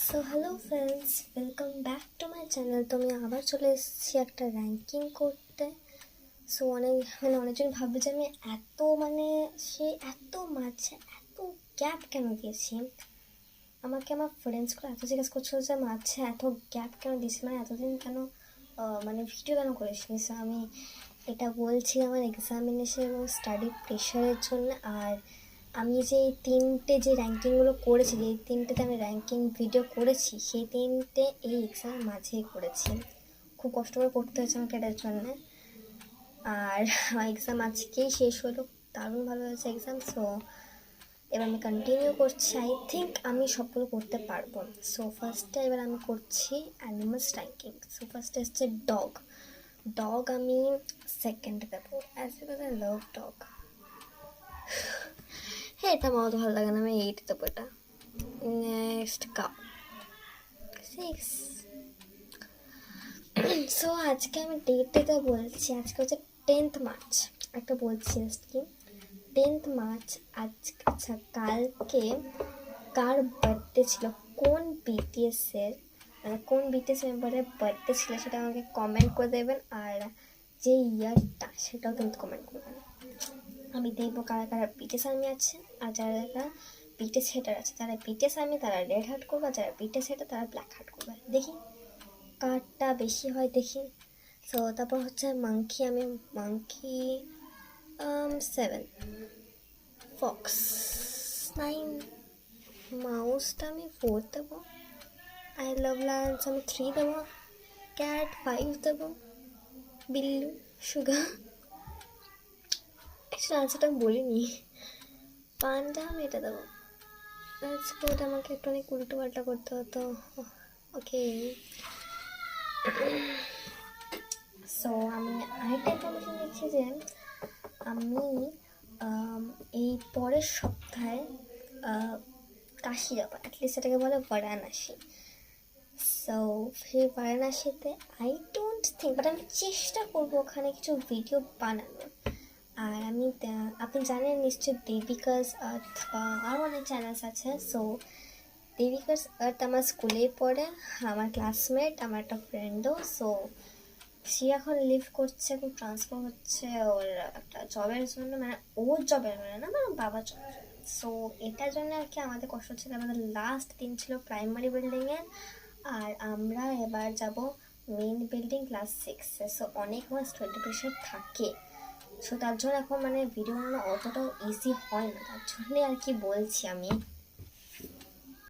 So hello friends, welcome back to my channel. তো আমি আবার চলে এসেছি একটা র্যাঙ্কিং করতে। সো অনেকজন ভাববে যে আমি এত মাঝে এত গ্যাপ কেন দিয়েছি। আমাকে আমার ফ্রেন্ডসগুলো এত জিজ্ঞেস করছিল যে মাঝে এত গ্যাপ কেন দিয়েছি, এতদিন কেন ভিডিও কেন করেছি। সো আমি এটা বলছি আমার এক্সামিনেশন এবং স্টাডি প্রেশারের জন্য। আর আমি যে এই তিনটে যে র্যাঙ্কিংগুলো করেছি, যে এই তিনটেতে আমি র্যাঙ্কিং ভিডিও করেছি, সেই তিনটে এই এক্সামের মাঝেই করেছি। খুব কষ্ট করে করতে হয়েছে আমাকে এটার জন্যে। আর আমার এক্সাম আজকেই শেষ হলো, দারুণ ভালো হয়েছে এক্সাম। সো এবার আমি কন্টিনিউ করছি। আই থিঙ্ক আমি সবগুলো করতে পারবো। সো ফার্স্টে এবার আমি করছি অ্যানিমালস র্যাঙ্কিং। সো ফার্স্টে হচ্ছে ডগ আমি সেকেন্ড দেবো, as because I love dog. হ্যাঁ, এটা আমার অত ভালো লাগে না, আমি 8 দেবো এটা। Next cow 6। সো আজকে আমি ডেটটা বলছি, আজকে হচ্ছে 10th মার্চ। একটা বলছি কি 10th মার্চ আচ্ছা, কালকে কার বার্থডে ছিল, কোন বিটিএস মেম্বারের বার্থডে ছিল সেটা আমাকে কমেন্ট করে দেবেন। আর যে ইয়ারটা সেটাও কিন্তু কমেন্ট করবেন। আমি দেখবো কারা কারা বিটিএস আর্মি আছে, আর যারা যারা বিটিএস হেটার আছে। যারা বিটিএস আর্মি তারা রেড হার্ট করবে, আর যারা বিটিএস হেটার তারা ব্ল্যাক হার্ট করবে। দেখি কারটা বেশি হয়, দেখি। সো তারপর হচ্ছে মাংকি, আমি মাংকি 7, ফক্স 9, মাউসটা আমি 4 দেবো, আই লাভ লায়ন্স আমি 3 দেবো, ক্যাট 5 দেবো, বিল্লু সুগা অ্যাকচুয়ালি আনসারটা বলিনি, পান্ডা আমি এটা দেবো। ওটা আমাকে একটু অনেক উল্টো পাল্টা করতে হতো। ওকে, সো আমি আরেকটা ইনফরমেশন দিচ্ছি যে আমি এই পরের সপ্তাহে কাশি যাবো, অ্যাটলিস্ট এটাকে বলে বারাণসী। সো সেই বারাণসীতে আই ডোন্ট থিঙ্ক, বাট আমি চেষ্টা করবো ওখানে কিছু ভিডিও বানানোর। আর আপনি জানেন নিশ্চয়ই দেবিকাস আর্থ বা আরও অনেক চ্যানেলস আছে। সো দেবিকাস আর্থ আমার স্কুলেই পড়ে, আমার ক্লাসমেট, আমার একটা ফ্রেন্ডও। সো সে এখন লিভ করছে, এখন ট্রান্সফার হচ্ছে ওর একটা জবের জন্য, ওর জবের না, বাবার জবের জন্য। সো এটার জন্য আর কি আমাদের কষ্ট হচ্ছে। আমাদের লাস্ট দিন ছিল প্রাইমারি বিল্ডিংয়ের, আর আমরা এবার যাব মেইন বিল্ডিং ক্লাস 6-এ। সো অনেক আমার স্টাডি প্রেশার থাকে। সো তার জন্য এখন ভিডিও বানানো অতটাও ইজি হয় না, তার জন্যে আর কি বলছি আমি।